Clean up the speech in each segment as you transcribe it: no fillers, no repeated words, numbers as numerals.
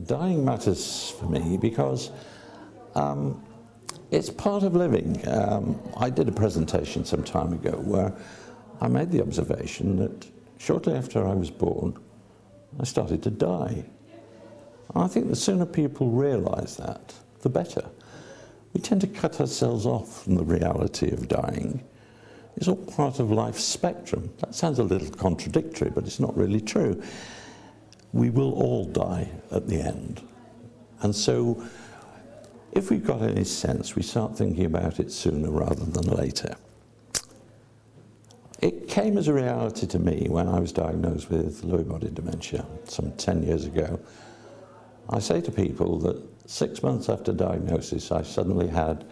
Dying matters for me because it's part of living. I did a presentation some time ago where I made the observation that shortly after I was born, I started to die. And I think the sooner people realise that, the better. We tend to cut ourselves off from the reality of dying. It's all part of life's spectrum. That sounds a little contradictory, but it's not really true. We will all die at the end. And so, if we've got any sense, we start thinking about it sooner rather than later. It came as a reality to me when I was diagnosed with Lewy body dementia some 10 years ago. I say to people that 6 months after diagnosis, I suddenly had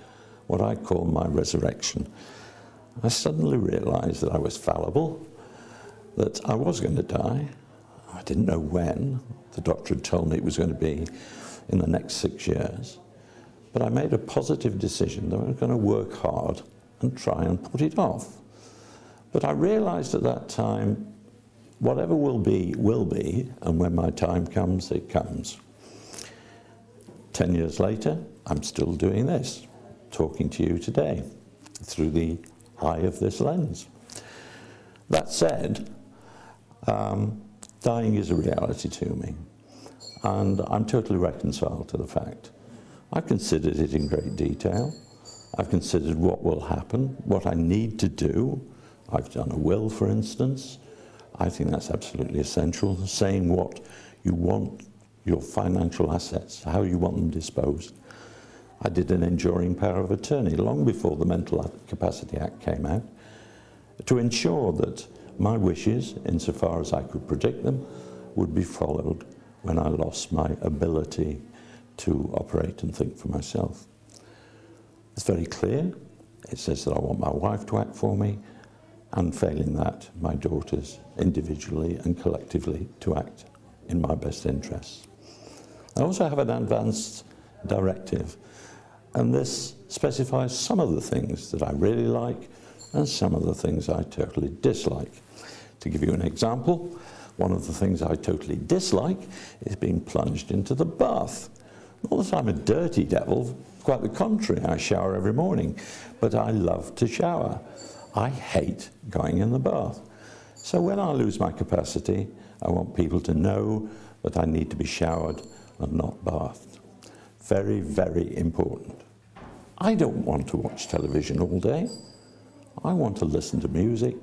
what I call my resurrection. I suddenly realised that I was fallible, that I was going to die. I didn't know when. The doctor had told me it was going to be in the next 6 years. But I made a positive decision that I was going to work hard and try and put it off. But I realised at that time, whatever will be, and when my time comes, it comes. 10 years later, I'm still doing this, talking to you today, through the eye of this lens. That said, dying is a reality to me, and I'm totally reconciled to the fact. I've considered it in great detail. I've considered what will happen, what I need to do. I've done a will, for instance. I think that's absolutely essential, saying what you want, your financial assets, how you want them disposed. I did an enduring power of attorney long before the Mental Capacity Act came out to ensure that my wishes, insofar as I could predict them, would be followed when I lost my ability to operate and think for myself. It's very clear. It says that I want my wife to act for me, and failing that, my daughters individually and collectively to act in my best interests. I also have an advanced directive, and this specifies some of the things that I really like and some of the things I totally dislike. To give you an example, one of the things I totally dislike is being plunged into the bath. Not that I'm a dirty devil, quite the contrary, I shower every morning, but I love to shower. I hate going in the bath. So when I lose my capacity, I want people to know that I need to be showered and not bathed. Very, very important. I don't want to watch television all day. I want to listen to music.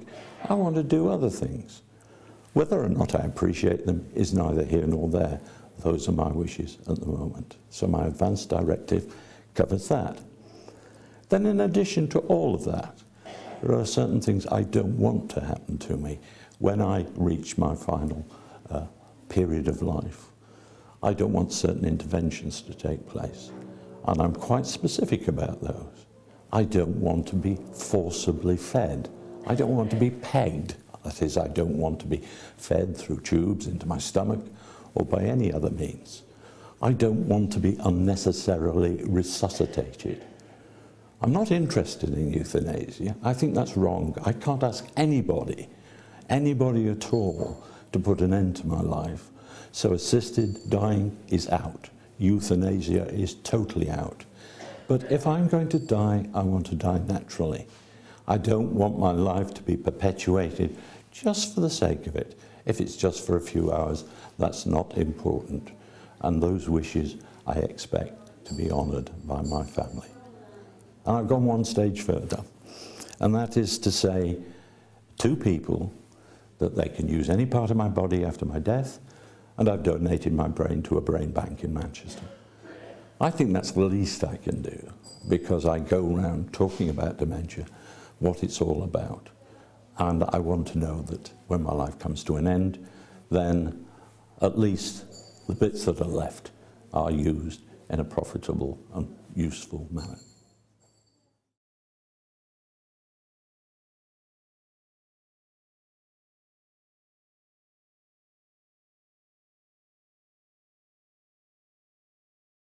I want to do other things. Whether or not I appreciate them is neither here nor there. Those are my wishes at the moment. So my advanced directive covers that. Then in addition to all of that, there are certain things I don't want to happen to me when I reach my final period of life. I don't want certain interventions to take place, and I'm quite specific about those. I don't want to be forcibly fed. I don't want to be pegged. That is, I don't want to be fed through tubes into my stomach or by any other means. I don't want to be unnecessarily resuscitated. I'm not interested in euthanasia. I think that's wrong. I can't ask anybody at all, to put an end to my life. So assisted dying is out. Euthanasia is totally out. But if I'm going to die, I want to die naturally. I don't want my life to be perpetuated just for the sake of it. If it's just for a few hours, that's not important. And those wishes I expect to be honoured by my family. And I've gone one stage further, and that is to say to people that they can use any part of my body after my death, and I've donated my brain to a brain bank in Manchester. I think that's the least I can do, because I go around talking about dementia, what it's all about. And I want to know that when my life comes to an end, then at least the bits that are left are used in a profitable and useful manner.